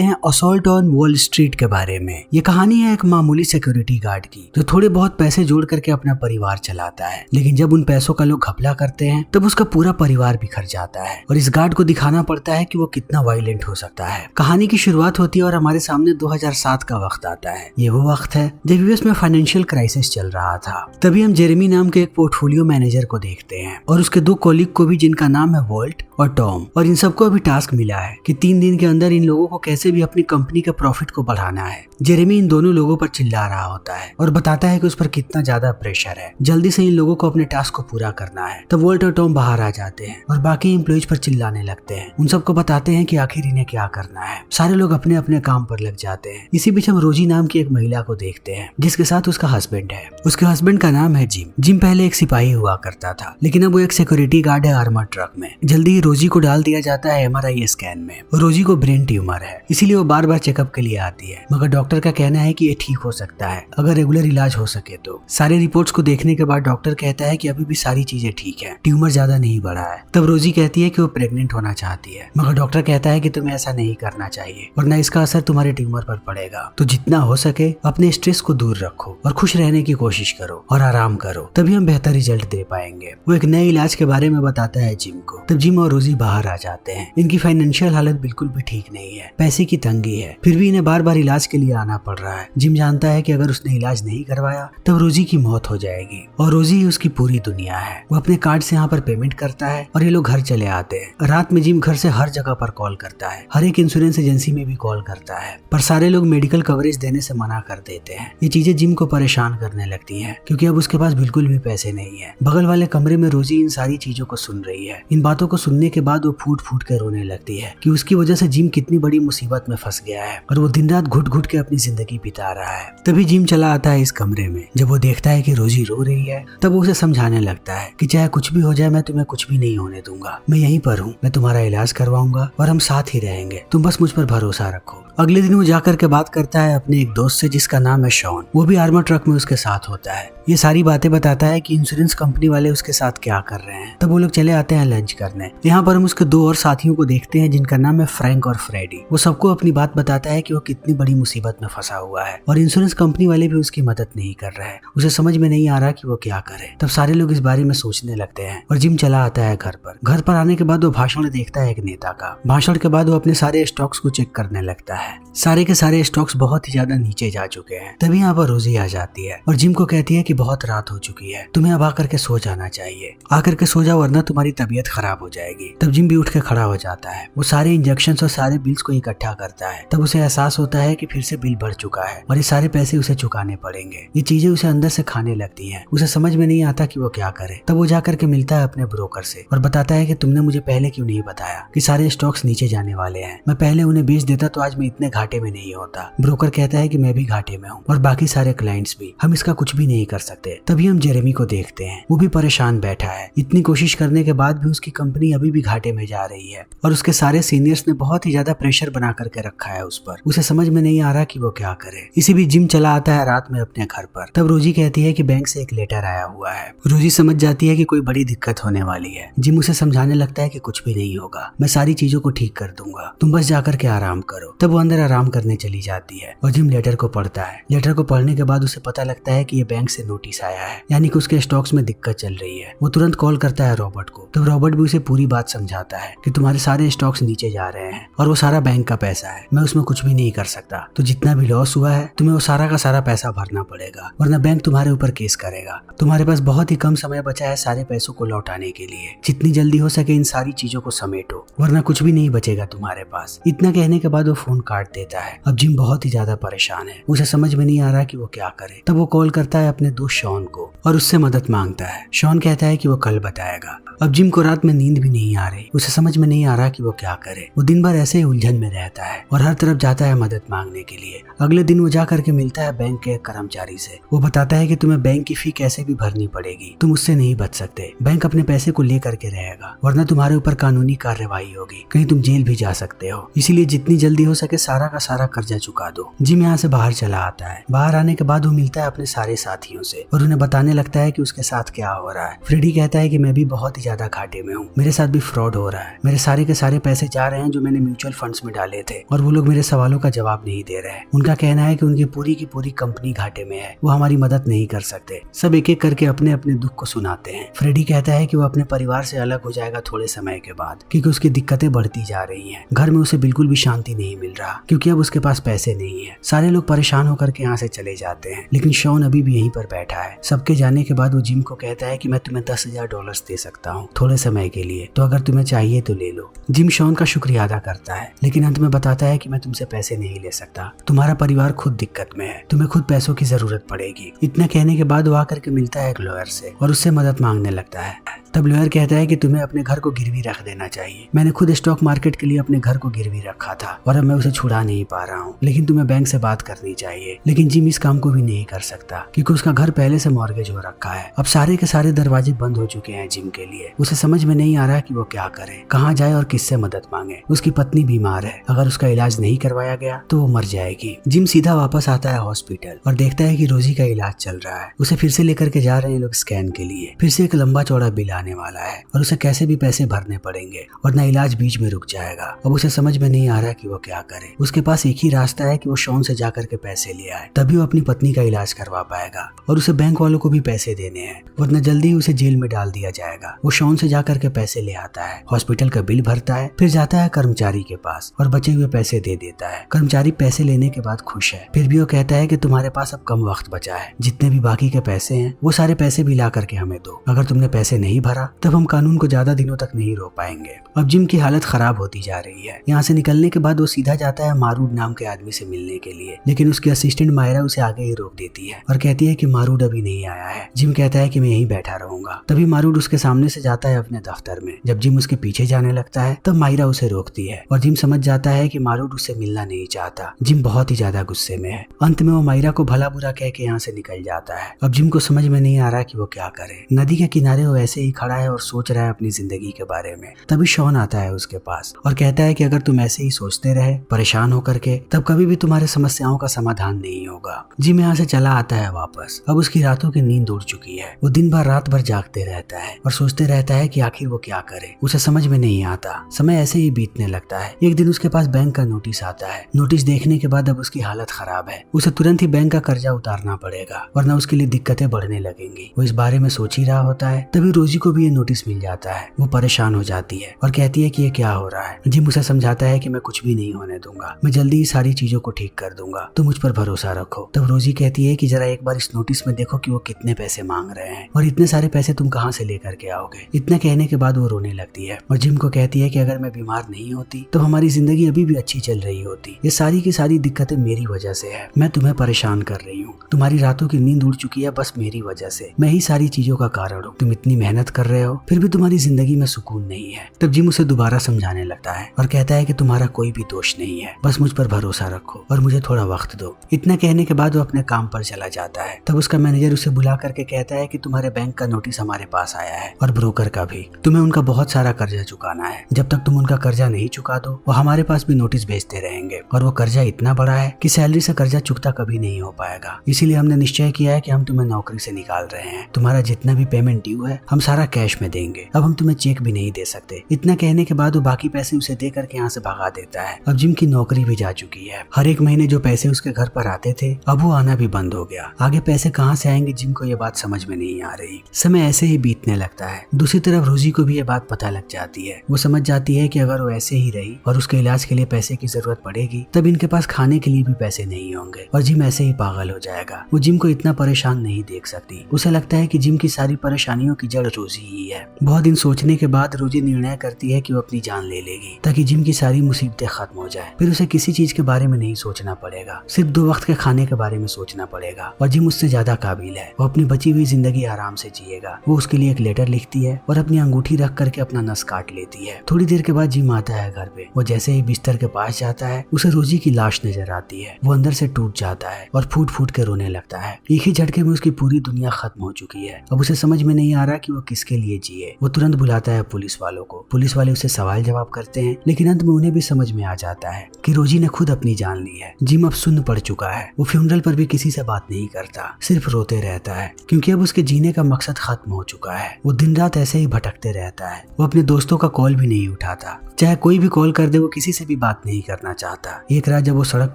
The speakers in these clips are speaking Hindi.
हैं असॉल्ट ऑन वॉल स्ट्रीट के बारे में। ये कहानी है एक मामूली सिक्योरिटी गार्ड की जो थोड़े बहुत पैसे जोड़ करके अपना परिवार चलाता है, लेकिन जब उन पैसों का लोग घपला करते हैं तब उसका पूरा परिवार बिखर जाता है और इस गार्ड को दिखाना पड़ता है कि वो कितना वायलेंट हो सकता है। कहानी की शुरुआत होती है और हमारे सामने 2007 का वक्त आता है। ये वो वक्त है जब यूएस में फाइनेंशियल क्राइसिस चल रहा था। तभी हम जेरेमी नाम के एक पोर्टफोलियो मैनेजर को देखते हैं और उसके दो कॉलीग को भी, जिनका नाम है वॉल्ट और टॉम, और इन सबको अभी टास्क मिला है कि 3 दिन के अंदर इन लोगों को कैसे भी अपनी कंपनी के प्रॉफिट को बढ़ाना है। जेरेमी इन दोनों लोगों पर चिल्ला रहा होता है और बताता है कि उस पर कितना ज्यादा प्रेशर है, जल्दी से इन लोगों को अपने टास्क को पूरा करना है। तब वॉल्ट और टॉम बाहर आ जाते हैं और बाकी एम्प्लॉइज पर चिल्लाने लगते हैं। उन सबको बताते हैं कि आखिर इन्हें क्या करना है। सारे लोग अपने अपने काम पर लग जाते हैं। इसी बीच हम रोजी नाम की एक महिला को देखते हैं जिसके साथ उसका हस्बैंड है। उसके हस्बैंड का नाम है जिम। जिम पहले एक सिपाही हुआ करता था, लेकिन अब वो एक सिक्योरिटी गार्ड है आर्मर ट्रक में। जल्दी ही रोजी को डाल दिया जाता है MRI स्कैन में। रोजी को ब्रेन ट्यूमर है, इसीलिए वो बार बार चेकअप के लिए आती है, मगर डॉक्टर का कहना है कि ये ठीक हो सकता है अगर रेगुलर इलाज हो सके तो। सारे रिपोर्ट्स को देखने के बाद डॉक्टर कहता है कि अभी भी सारी चीजें ठीक है, ट्यूमर ज्यादा नहीं बढ़ा है। तब रोजी कहती है कि वो प्रेग्नेंट होना चाहती है, मगर डॉक्टर कहता है कि तुम्हें ऐसा नहीं करना चाहिए वरना इसका असर तुम्हारे ट्यूमर पर पड़ेगा। तो जितना हो सके अपने स्ट्रेस को दूर रखो और खुश रहने की कोशिश करो और आराम करो, तभी हम बेहतर रिजल्ट दे पाएंगे। वो एक नए इलाज के बारे में बताता है जिम को। तब जिम और रोजी बाहर आ जाते हैं। इनकी फाइनेंशियल हालत बिल्कुल भी ठीक नहीं है, पैसे की तंगी है, फिर भी इन्हें बार बार इलाज के लिए आना पड़ रहा है। जिम जानता है कि अगर उसने इलाज नहीं करवाया तब रोजी की मौत हो जाएगी और रोजी ही उसकी पूरी दुनिया है। वो अपने कार्ड से यहाँ पर पेमेंट करता है और ये लोग घर चले आते हैं। रात में जिम घर से हर जगह पर कॉल करता है, हर एक इंश्योरेंस एजेंसी में भी कॉल करता है, पर सारे लोग मेडिकल कवरेज देने से मना कर देते हैं। ये चीजें जिम को परेशान करने लगती हैं क्योंकि अब उसके पास बिल्कुल भी पैसे नहीं है। बगल वाले कमरे में रोजी इन सारी चीजों को सुन रही है। इन बातों को सुनने के बाद वो फूट फूट कर रोने लगती है कि उसकी वजह से जिम कितनी बड़ी मुसीबत में फंस गया है और वो दिन रात घुट घुट के अपनी जिंदगी बिता रहा है। तभी जिम चला आता है इस कमरे में। जब वो देखता है कि रोजी रो रही है तब वो उसे समझाने लगता है कि चाहे कुछ भी हो जाए मैं तुम्हें कुछ भी नहीं होने दूंगा, मैं यहीं पर हूँ, मैं तुम्हारा इलाज करवाऊंगा और हम साथ ही रहेंगे, तुम बस मुझ पर भरोसा रखो। अगले दिन वो जाकर के बात करता है अपने एक दोस्त से जिसका नाम है शॉन। वो भी आर्मर ट्रक में उसके साथ होता है। ये सारी बातें बताता है कि इंश्योरेंस कंपनी वाले उसके साथ क्या कर रहे हैं। तब वो लोग चले आते हैं लंच करने। यहाँ पर हम उसके 2 और साथियों को देखते हैं जिनका नाम है फ्रैंक और फ्रेडी। वो सबको अपनी बात बताता है कि वो कितनी बड़ी मुसीबत में फंसा हुआ है और इंश्योरेंस कंपनी वाले भी उसकी मदद नहीं कर रहे हैं। उसे समझ में नहीं आ रहा कि वो क्या करे। तब सारे लोग इस बारे में सोचने लगते हैं और जिम चला आता है घर पर। घर पर आने के बाद वो भाषण देखता है एक नेता का। भाषण के बाद वो अपने सारे स्टॉक्स को चेक करने लगता है। सारे के सारे स्टॉक्स बहुत ही ज्यादा नीचे जा चुके हैं। तभी यहाँ पर रोजी आ जाती है और जिम को कहती है कि बहुत रात हो चुकी है, तुम्हें अब आकर के सो जाना चाहिए, आकर के सो जाओ वरना तुम्हारी तबीयत खराब हो जाएगी। तब जिम भी उठ के खड़ा हो जाता है। वो सारे इंजेक्शन और सारे बिल्स को इकट्ठा करता है। तब उसे एहसास होता है कि फिर से बिल बढ़ चुका है और ये सारे पैसे उसे चुकाने पड़ेंगे। ये चीजें उसे अंदर से खाने लगती हैं। उसे समझ में नहीं आता कि वो क्या करे। तब वो जाकर के मिलता है अपने ब्रोकर से और बताता है कि तुमने मुझे पहले क्यों नहीं बताया कि सारे स्टॉक्स नीचे जाने वाले हैं। मैं पहले उन्हें बेच देता तो आज मैं इतने घाटे में नहीं होता। ब्रोकर कहता है कि मैं भी घाटे में हूँ और बाकी सारे क्लाइंट्स भी, हम इसका कुछ भी नहीं कर सकते। तभी हम जेरेमी को देखते हैं। वो भी परेशान बैठा है। इतनी कोशिश करने के बाद भी उसकी कंपनी अभी भी घाटे में जा रही है और उसके सारे सीनियर्स ने बहुत ही ज्यादा प्रेशर बना करके रखा है उस पर। उसे समझ में नहीं आ रहा कि वो क्या करे। इसी बीच जिम चला आता है रात में अपने घर पर। तब रोजी कहती है कि बैंक से एक लेटर आया हुआ है। रोजी समझ जाती है कि कोई बड़ी दिक्कत होने वाली है। जिम उसे समझाने लगता है कि कुछ भी नहीं होगा, मैं सारी चीजों को ठीक कर दूंगा, तुम बस जाकर के आराम करो। तब वो अंदर आराम करने चली जाती है और जिम लेटर को पढ़ता है। लेटर को पढ़ने के बाद उसे पता लगता है कि ये बैंक से नोटिस आया है, यानी कि उसके स्टॉक्स में दिक्कत चल रही है। वो तुरंत कॉल करता है रॉबर्ट को। तब रॉबर्ट भी उसे पूरी बात समझाता है कि तुम्हारे सारे स्टॉक्स नीचे जा रहे हैं और वो सारा बैंक का पैसा है, मैं उसमें कुछ भी नहीं कर सकता। तो जितना भी लॉस हुआ है तुम्हें वो सारा का सारा पैसा भरना पड़ेगा वरना बैंक तुम्हारे ऊपर केस करेगा। तुम्हारे पास बहुत ही कम समय बचा है सारे पैसों को लौटाने के लिए। जितनी जल्दी हो सके इन सारी चीजों को समेटो वरना कुछ भी नहीं बचेगा तुम्हारे पास। इतना कहने के बाद वो फोन काट देता है। अब जिम बहुत ही ज्यादा परेशान है। उसे समझ में नहीं आ रहा कि वो क्या करे। तब वो कॉल करता है अपने दोस्त शॉन को और उससे मदद मांगता है। शॉन कहता है कि वो कल बताएगा। अब जिम को रात में नींद भी नहीं आ रही। उसे समझ में नहीं आ रहा कि वो क्या करे। वो दिन भर ऐसे ही उलझन में रहता है और हर तरफ जाता है मदद मांगने के लिए। अगले दिन वो जा करके मिलता है बैंक के एक कर्मचारी से। वो बताता है कि तुम्हें बैंक की फी कैसे भी भरनी पड़ेगी, तुम उससे नहीं बच सकते। बैंक अपने पैसे को ले करके रहेगा वरना तुम्हारे ऊपर कानूनी कार्रवाई होगी, कहीं तुम जेल भी जा सकते हो। इसीलिए जितनी जल्दी हो सके सारा का सारा कर्जा चुका दो। जिम यहाँ से बाहर चला आता है। बाहर आने के बाद वो मिलता है अपने सारे साथियों से और उन्हें बताने लगता है कि उसके साथ क्या हो रहा है। फ्रेडी कहता है कि मैं भी बहुत ही ज्यादा घाटे में हूँ, मेरे साथ भी फ्रॉड हो रहा है, मेरे सारे के सारे पैसे जा रहे हैं जो मैंने म्यूचुअल फंड्स में डाले थे और वो लोग मेरे सवालों का जवाब नहीं दे रहे हैं। उनका कहना है कि उनकी पूरी की पूरी कंपनी घाटे में है, वो हमारी मदद नहीं कर सकते। सब एक एक करके अपने अपने दुख को सुनाते हैं। फ्रेडी कहता है कि वो अपने परिवार से अलग हो जाएगा थोड़े समय के बाद, क्योंकि उसकी दिक्कतें बढ़ती जा रही हैं। घर में उसे बिल्कुल भी शांति नहीं मिल रहा, क्योंकि अब उसके पास पैसे नहीं है। सारे लोग परेशान होकर के यहाँ से चले जाते हैं, लेकिन शॉन अभी भी यहीं पर बैठा है। सबके जाने के बाद वो जिम को कहता है कि मैं तुम्हें $10,000 दे सकता हूँ थोड़े समय के लिए, तो अगर तुम्हें चाहिए तो ले लो। जिम शॉन का शुक्रिया अदा करता है, लेकिन अंत में बताता है कि मैं तुमसे पैसे नहीं ले सकता। तुम्हारा परिवार खुद दिक्कत में है, तुम्हें खुद पैसों की जरूरत पड़ेगी। इतना कहने के बाद वो आकर के मिलता है एक लॉयर से और उससे मदद मांगने लगता है। तब लॉयर कहता है कि तुम्हें अपने घर को गिरवी रख देना चाहिए। मैंने खुद स्टॉक मार्केट के लिए अपने घर को गिरवी रखा था और अब मैं उसे छुड़ा नहीं पा रहा हूँ, लेकिन तुम्हें बैंक से बात करनी चाहिए। लेकिन जिम इस काम को भी नहीं कर सकता, क्योंकि उसका घर पहले से मॉर्गेज हो रखा है। अब सारे के सारे दरवाजे बंद हो चुके हैं जिम के लिए। उसे समझ में नहीं आ रहा कि वो क्या करे, कहाँ जाए और किससे मदद मांगे। उसकी पत्नी बीमार है, अगर उसका इलाज नहीं करवाया गया तो वो मर जाएगी। जिम सीधा वापस आता है हॉस्पिटल और देखता है कि रोजी का इलाज चल रहा है। उसे फिर से लेकर के जा रहे हैं लोग स्कैन के लिए। फिर से एक लंबा चौड़ा बिल आने वाला है और उसे कैसे भी पैसे भरने पड़ेंगे वरना इलाज बीच में रुक जाएगा। अब उसे समझ में नहीं आ रहा कि वो क्या करे। उसके पास एक ही रास्ता है कि वो शॉन से जाकर के पैसे ले आए, तभी वो अपनी पत्नी का इलाज करवा पाएगा। और उसे बैंक वालों को भी पैसे देने हैं, वरना जल्दी ही उसे जेल में डाल दिया जाएगा। वो शॉन से जाकर के पैसे ले आता है, हॉस्पिटल का बिल भरता है, फिर जाता है कर्मचारी के पास और बचे हुए पैसे दे देता है। कर्मचारी पैसे लेने के बाद खुश है, फिर भी वो कहता है कि तुम्हारे पास अब कम वक्त बचा है, जितने भी बाकी के पैसे हैं वो सारे पैसे भी ला करके हमें दो। अगर तुमने पैसे नहीं भरा तब हम कानून को ज्यादा दिनों तक नहीं रोक पाएंगे। अब जिम की हालत खराब होती जा रही है। यहाँ से निकलने के बाद वो सीधा जाता है मारूड नाम के आदमी से मिलने के लिए, लेकिन उसकी असिस्टेंट मायरा उसे आगे ही रोक देती है और कहती है कि मारूड अभी नहीं आया है। जिम कहता है कि मैं यहीं बैठा रहूंगा। तभी मारूड उसके सामने से जाता है अपने दफ्तर में। जब जिम उसके पीछे जाने लगता है तब मायरा उसे रोकती है और जिम समझ जाता है कि मारूड उससे मिलना नहीं चाहता। जिम बहुत ही ज्यादा गुस्से में है। अंत में वो मायरा को भला बुरा कह के यहाँ से निकल जाता है। अब जिम को समझ में नहीं आ रहा कि वो क्या करे। नदी के किनारे वो ऐसे ही खड़ा है और सोच रहा है अपनी जिंदगी के बारे में। तभी शॉन आता है उसके पास और कहता है कि अगर तुम ऐसे ही सोचते रहे परेशान होकर के, तब कभी भी तुम्हारे समस्याओं का समाधान नहीं होगा। जिम यहाँ से चला आता है वापस। अब उसकी रातों की नींद उड़ चुकी है। वो दिन भर रात भर जागते रहता है और सोचते रहता है कि आखिर वो क्या करे। उसे समझ में नहीं आता। समय ऐसे ही बीतने लगता है। एक दिन उसके पास बैंक का नोटिस आता है। नोटिस देखने के बाद अब उसकी हालत खराब है। उसे तुरंत ही बैंक का कर्जा उतारना पड़ेगा, वरना उसके लिए दिक्कतें बढ़ने लगेंगी। वो इस बारे में सोच ही रहा होता है, तभी रोजी को भी ये नोटिस मिल जाता है। वो परेशान हो जाती है और कहती है कि ये क्या हो रहा है। जिम उसे समझाता है कि मैं कुछ भी नहीं होने दूंगा, मैं जल्दी ही सारी चीजों को ठीक कर दूंगा, तो मुझ पर भरोसा रखो। तब रोजी कहती है कि जरा एक बार इस नोटिस में देखो कि वो कितने पैसे मांग रहे हैं और इतने सारे पैसे तुम कहाँ से लेकर के आओगे। इतना कहने के बाद वो रोने लगती है और जिम को कहती है कि अगर मैं बीमार नहीं होती तो हमारी जिंदगी अभी भी अच्छी चल रही होती। ये सारी की सारी दिक्कतें मेरी वजह से है। मैं तुम्हें परेशान कर रही हूँ। तुम्हारी रातों की नींद उड़ चुकी है बस मेरी वजह से। मैं ही सारी चीजों का कारण हूँ। तुम इतनी मेहनत कर रहे हो फिर भी तुम्हारी जिंदगी में सुकून नहीं है। तब जिम उसे दोबारा समझाने लगता है और कहता है कि तुम्हारा कोई भी दोष नहीं है, बस मुझ पर भरोसा रखो और मुझे थोड़ा वक्त दो। इतना कहने के बाद वो अपने काम पर चला जाता है। तब उसका मैनेजर उसे बुला करके कहता है कि तुम्हारे बैंक का नोटिस हमारे पास आया है और ब्रोकर का भी। तुम्हें उनका बहुत सारा कर्जा चुकाना है। जब तक तुम उनका कर्जा नहीं चुका दो वो हमारे पास भी नोटिस भेजते रहेंगे और वो कर्जा इतना बड़ा है कि सैलरी से कर्जा चुकता कभी नहीं हो पाएगा। इसीलिए हमने निश्चय किया है कि हम तुम्हें नौकरी से निकाल रहे हैं। तुम्हारा जितना भी पेमेंट ड्यू है हम सारा कैश में देंगे। अब हम तुम्हें चेक भी नहीं दे सकते। इतना कहने के बाद वो बाकी पैसे उसे दे करके यहाँ से भगा देता है। अब जिम की नौकरी भी जा चुकी है। हर एक महीने जो पैसे उसके घर पर आते थे अब वो आना भी बंद हो गया। आगे पैसे कहाँ से आएंगे जिम को ये बात समझ में नहीं आ रही। समय ऐसे ही बीतने लगता है। दूसरी तरफ रोजी को भी ये बात पता लग जाती है। वो समझ जाती है कि अगर वो ऐसे ही रही और उसके इलाज के लिए पैसे की जरूरत पड़ेगी तब इनके पास खाने के लिए भी पैसे नहीं होंगे और जिम ऐसे ही पागल हो जाएगा। वो जिम को इतना परेशान नहीं देख सकती। उसे लगता है कि जिम की सारी परेशानियों की जड़ रोजी ही है। बहुत दिन सोचने के बाद रोजी निर्णय करती है कि वो अपनी जान ले लेगी ताकि जिम की सारी मुसीबतें खत्म हो जाए। फिर उसे किसी चीज के बारे में नहीं सोचना पड़ेगा, सिर्फ 2 वक्त के खाने के बारे में सोचना पड़ेगा और जिम उससे ज्यादा काबिल है। वो अपनी बची हुई जिंदगी आराम से जिएगा। वो उसके लिए एक लेटर लिखती है और अपनी अंगूठी रख करके अपना नस काट लेती है। थोड़ी देर के बाद जिम आता है घर पे। वो जैसे ही बिस्तर के पास जाता है उसे रोजी की लाश नजर आती है। वो अंदर से टूट जाता है और फूट फूट के रोने लगता है। एक ही झटके में उसकी पूरी दुनिया खत्म हो चुकी है। अब उसे समझ में नहीं आ रहा कि वो किसके लिए जिए। वो तुरंत बुलाता है पुलिस वालों को। पुलिस वाले उसे सवाल जवाब करते हैं, लेकिन अंत में उन्हें भी समझ में आ जाता है कि रोजी ने खुद अपनी जान ली है। जिम अब सुन्न पड़ चुका है। वो फ्यूनरल पर भी किसी से बात नहीं करता, सिर्फ रोते रहता है क्योंकि अब उसके जीने का मकसद खत्म हो चुका है। वो दिन रात ऐसे ही भटकते रहता है। वो अपने दोस्तों का कॉल भी नहीं उठाता। चाहे कोई भी कॉल कर दे वो किसी से भी बात नहीं करना चाहता। एक रात जब वो सड़क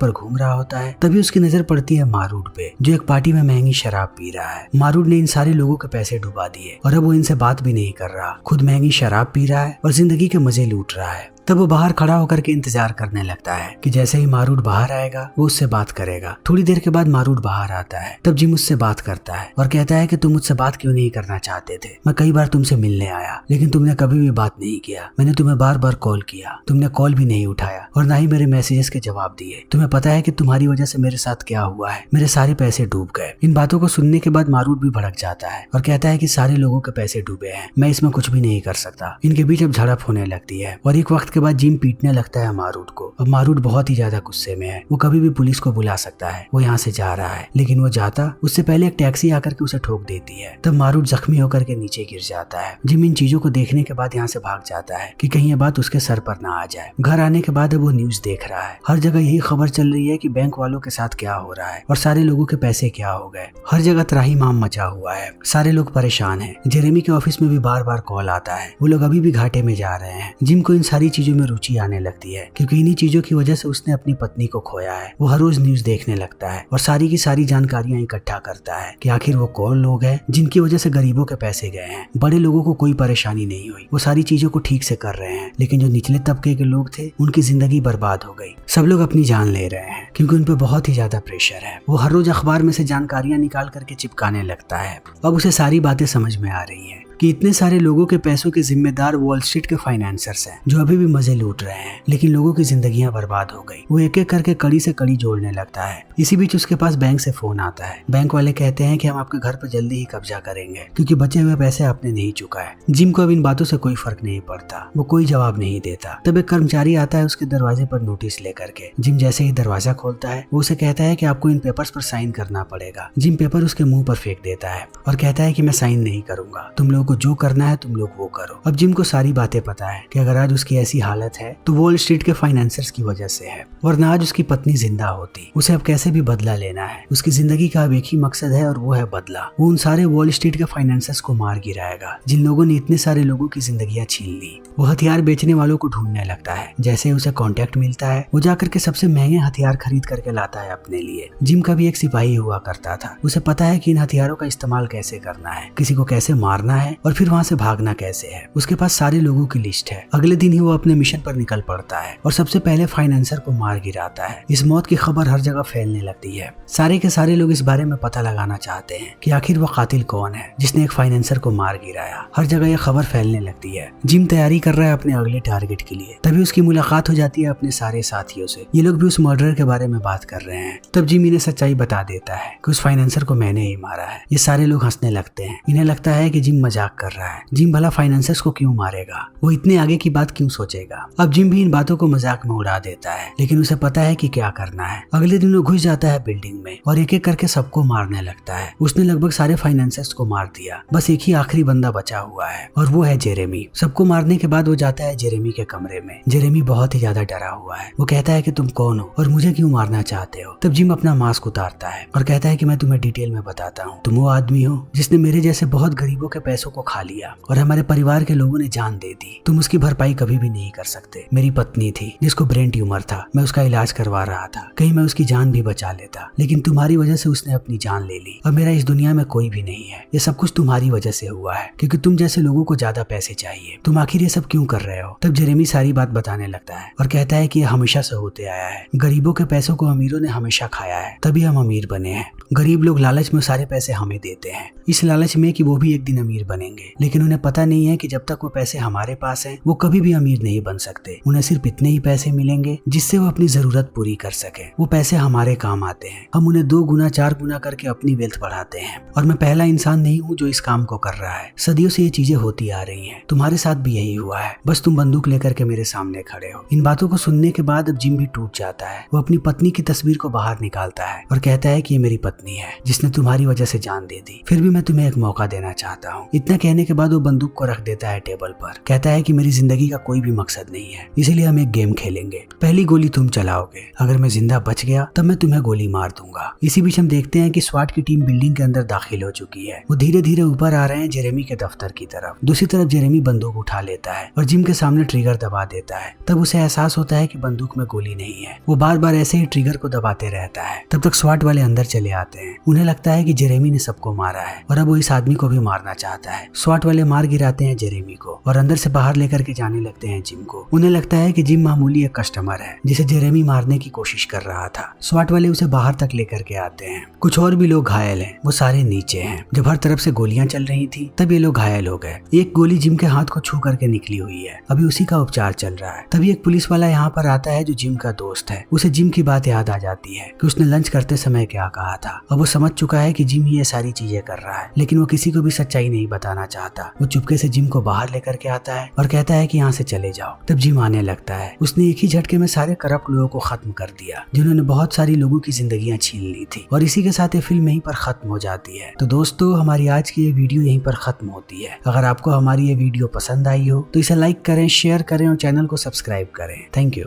पर घूम रहा होता है तभी उसकी नजर पड़ती है मारूड पे, जो एक पार्टी में महंगी शराब पी रहा है। मारूड ने इन सारे लोगों के पैसे डुबा दिए और अब वो इनसे बात भी नहीं कर रहा, खुद महंगी शराब पी रहा है और जिंदगी के मजे लूट रहा है। तब वो बाहर खड़ा होकर के इंतजार करने लगता है कि जैसे ही मारूड बाहर आएगा वो उससे बात करेगा। थोड़ी देर के बाद मारूड बाहर आता है, तब जिम उससे बात करता है और कहता है कि तुम मुझसे बात क्यों नहीं करना चाहते थे। मैं कई बार तुमसे मिलने आया लेकिन तुमने कभी भी बात नहीं किया। मैंने तुम्हें बार बार कॉल किया, तुमने कॉल भी नहीं उठाया और ना ही मेरे मैसेजेस के जवाब दिए। तुम्हें पता है कि तुम्हारी वजह से मेरे साथ क्या हुआ है, मेरे सारे पैसे डूब गए। इन बातों को सुनने के बाद मारूड भी भड़क जाता है और कहता है कि सारे लोगों के पैसे डूबे हैं, मैं इसमें कुछ भी नहीं कर सकता। इनके बीच अब झड़प होने लगती है और एक वक्त के बाद जिम पीटने लगता है मारूड को। अब मारूड बहुत ही ज्यादा गुस्से में है, वो कभी भी पुलिस को बुला सकता है। वो यहाँ से जा रहा है लेकिन वो जाता उससे पहले एक टैक्सी आकर के उसे ठोक देती है। तब मारूड जख्मी होकर के नीचे गिर जाता है। जिम इन चीजों को देखने के बाद यहाँ से भाग जाता है कि कहीं ये बात उसके सर पर ना आ जाए। घर आने के बाद अब वो न्यूज देख रहा है, हर जगह यही खबर चल रही है कि बैंक वालों के साथ क्या हो रहा है और सारे लोगों के पैसे क्या हो गए। हर जगह त्राहीमाम मचा हुआ है, सारे लोग परेशान है। जेरेमी के ऑफिस में भी बार बार कॉल आता है, वो लोग अभी भी घाटे में जा रहे हैं। जिम को इन सारी चीजों में रुचि आने लगती है क्योंकि इन्हीं चीजों की वजह से उसने अपनी पत्नी को खोया है। वो हर रोज न्यूज देखने लगता है और सारी की सारी जानकारियां इकट्ठा करता है कि आखिर वो कौन लोग हैं जिनकी वजह से गरीबों के पैसे गए हैं। बड़े लोगों को कोई परेशानी नहीं हुई, वो सारी चीजों को ठीक से कर रहे हैं, लेकिन जो निचले तबके के लोग थे उनकी जिंदगी बर्बाद हो गई। सब लोग अपनी जान ले रहे हैं क्योंकि उन पे बहुत ही ज्यादा प्रेशर है। वो हर रोज अखबार में से जानकारियां निकाल करके चिपकाने लगता है। अब उसे सारी बातें समझ में आ रही हैं कि इतने सारे लोगों के पैसों के जिम्मेदार वॉल स्ट्रीट के फाइनेंसर्स हैं जो अभी भी मजे लूट रहे हैं, लेकिन लोगों की जिंदगियां बर्बाद हो गई। वो एक एक करके कड़ी से कड़ी जोड़ने लगता है। इसी बीच उसके पास बैंक से फोन आता है। बैंक वाले कहते हैं कि हम आपके घर पर जल्दी ही कब्जा करेंगे क्योंकि बचे हुए पैसे आपने नहीं चुकाए। जिम को अब इन बातों से कोई फर्क नहीं पड़ता, वो कोई जवाब नहीं देता। तब एक कर्मचारी आता है उसके दरवाजे पर नोटिस लेकर के। जिम जैसे ही दरवाजा खोलता है वो उसे कहता है कि आपको इन पेपर्स पर साइन करना पड़ेगा। जिम पेपर उसके मुंह पर फेंक देता है और कहता है कि मैं साइन नहीं करूंगा, तुम लोगों को जो करना है तुम लोग वो करो। अब जिम को सारी बातें पता है कि अगर आज उसकी ऐसी हालत है तो वॉल स्ट्रीट के फाइनेंसर्स की वजह से है, वरना आज उसकी पत्नी जिंदा होती। उसे अब कैसे भी बदला लेना है। उसकी जिंदगी का अब एक ही मकसद है और वो है बदला। वो उन सारे वॉल स्ट्रीट के फाइनेंसर्स को मार गिराएगा जिन लोगों ने इतने सारे लोगों की जिंदगियां छीन ली। वो हथियार बेचने वालों को ढूंढने लगता है। जैसे उसे कॉन्टेक्ट मिलता है वो जाकर के सबसे महंगे हथियार खरीद करके लाता है अपने लिए। जिम का भी एक सिपाही हुआ करता था, उसे पता है कि इन हथियारों का इस्तेमाल कैसे करना है, किसी को कैसे मारना है और फिर वहाँ से भागना कैसे है। उसके पास सारे लोगों की लिस्ट है। अगले दिन ही वो अपने मिशन पर निकल पड़ता है और सबसे पहले फाइनेंसर को मार गिराता है। इस मौत की खबर हर जगह फैलने लगती है। सारे के सारे लोग इस बारे में पता लगाना चाहते हैं कि आखिर वो कातिल कौन है जिसने एक फाइनेंसर को मार गिराया। हर जगह ये खबर फैलने लगती है। जिम तैयारी कर रहा है अपने अगले टारगेट के लिए। तभी उसकी मुलाकात हो जाती है अपने सारे साथियों से। ये लोग भी उस मर्डर के बारे में बात कर रहे हैं। तब जिम इन्हें सच्चाई बता देता है कि उस फाइनेंसर को मैंने ही मारा है। ये सारे लोग हंसने लगते हैं। इन्हें लगता है कि जिम मजाक कर रहा है। जिम भला फाइनेंसर्स को क्यों मारेगा, वो इतने आगे की बात क्यों सोचेगा। अब जिम भी इन बातों को मजाक में उड़ा देता है, लेकिन उसे पता है कि क्या करना है। अगले दिन वो घुस जाता है बिल्डिंग में और एक एक करके सबको मारने लगता है। उसने लगभग सारे फाइनेंसर्स को मार दिया, बस एक ही आखिरी बंदा बचा हुआ है और वो है जेरेमी। सबको मारने के बाद वो जाता है जेरेमी के कमरे में। जेरेमी बहुत ही ज्यादा डरा हुआ है। वो कहता है कि तुम कौन हो और मुझे क्यों मारना चाहते हो। तब जिम अपना मास्क उतारता है और कहता है कि मैं तुम्हें डिटेल में बताता हूँ। तुम वो आदमी हो जिसने मेरे जैसे बहुत गरीबों के पैसों को खा लिया और हमारे परिवार के लोगों ने जान दे दी। तुम उसकी भरपाई कभी भी नहीं कर सकते। मेरी पत्नी थी जिसको ब्रेन ट्यूमर था, मैं उसका इलाज करवा रहा था, कहीं मैं उसकी जान भी बचा लेता, लेकिन तुम्हारी वजह से उसने अपनी जान ले ली और मेरा इस दुनिया में कोई भी नहीं है। ये सब कुछ तुम्हारी वजह से हुआ है क्योंकि तुम जैसे लोगों को ज्यादा पैसे चाहिए। तुम आखिर ये सब क्यों कर रहे हो। तब जेरेमी सारी बात बताने लगता है और कहता है कि ये हमेशा से होते आया है। गरीबों के पैसों को अमीरों ने हमेशा खाया है, तभी हम अमीर बने हैं। गरीब लोग लालच में सारे पैसे हमें देते हैं, इस लालच में कि वो भी एक दिन अमीर बनेंगे, लेकिन उन्हें पता नहीं है कि जब तक वो पैसे हमारे पास हैं वो कभी भी अमीर नहीं बन सकते। उन्हें सिर्फ इतने ही पैसे मिलेंगे जिससे वो अपनी जरूरत पूरी कर सके। वो पैसे हमारे काम आते हैं, हम उन्हें 2 गुना 4 गुना करके अपनी वेल्थ बढ़ाते हैं। और मैं पहला इंसान नहीं हूँ जो इस काम को कर रहा है। सदियों से ये चीजें होती आ रही हैं, तुम्हारे साथ भी यही हुआ है, बस तुम बंदूक लेकर के मेरे सामने खड़े हो। इन बातों को सुनने के बाद अब जिम भी टूट जाता है। वो अपनी पत्नी की तस्वीर को बाहर निकालता है और कहता है कि ये मेरी पत्नी है जिसने तुम्हारी वजह से जान दे दी, फिर भी मैं तुम्हें एक मौका देना चाहता हूँ। इतना इतना कहने के बाद वो बंदूक को रख देता है टेबल पर। कहता है कि मेरी जिंदगी का कोई भी मकसद नहीं है, इसीलिए हम एक गेम खेलेंगे। पहली गोली तुम चलाओगे, अगर मैं जिंदा बच गया तब मैं तुम्हें गोली मार दूंगा। इसी बीच हम देखते हैं कि स्वाट की टीम बिल्डिंग के अंदर दाखिल हो चुकी है। वो धीरे धीरे ऊपर आ रहे हैं जेरेमी के दफ्तर की तरफ। दूसरी तरफ जेरेमी बंदूक उठा लेता है और जिम के सामने ट्रिगर दबा देता है। तब उसे एहसास होता है कि बंदूक में गोली नहीं है। वो बार बार ऐसे ही ट्रिगर को दबाते रहता है। तब तक स्वाट वाले अंदर चले आते हैं। उन्हें लगता है कि जेरेमी ने सबको मारा है और अब वो इस आदमी को भी मारना चाहता है। स्वाट वाले मार गिराते हैं जेरेमी को और अंदर से बाहर लेकर के जाने लगते हैं जिम को। उन्हें लगता है कि जिम मामूली एक कस्टमर है जिसे जेरेमी मारने की कोशिश कर रहा था। स्वाट वाले उसे बाहर तक लेकर के आते हैं। कुछ और भी लोग घायल हैं, वो सारे नीचे हैं। जब हर तरफ से गोलियां चल रही थी तब ये लोग घायल हो गए। एक गोली जिम के हाथ को छू करके निकली हुई है, अभी उसी का उपचार चल रहा है। तभी एक पुलिस वाला यहाँ पर आता है जो जिम का दोस्त है। उसे जिम की बात याद आ जाती है कि उसने लंच करते समय क्या कहा था। अब वो समझ चुका है कि जिम ही ये सारी चीजें कर रहा है, लेकिन वो किसी को भी सच्चाई नहीं बताना चाहता। वो चुपके से जिम को बाहर लेकर के आता है और कहता है कि यहाँ से चले जाओ। तब जिम आने लगता है। उसने एक ही झटके में सारे करप्ट लोगों को खत्म कर दिया जिन्होंने बहुत सारी लोगों की जिंदगियां छीन ली थी। और इसी के साथ ये फिल्म यहीं पर खत्म हो जाती है। तो दोस्तों, हमारी आज की ये वीडियो यहीं पर खत्म होती है। अगर आपको हमारी ये वीडियो पसंद आई हो तो इसे लाइक करें, शेयर करें और चैनल को सब्सक्राइब करें। Thank you.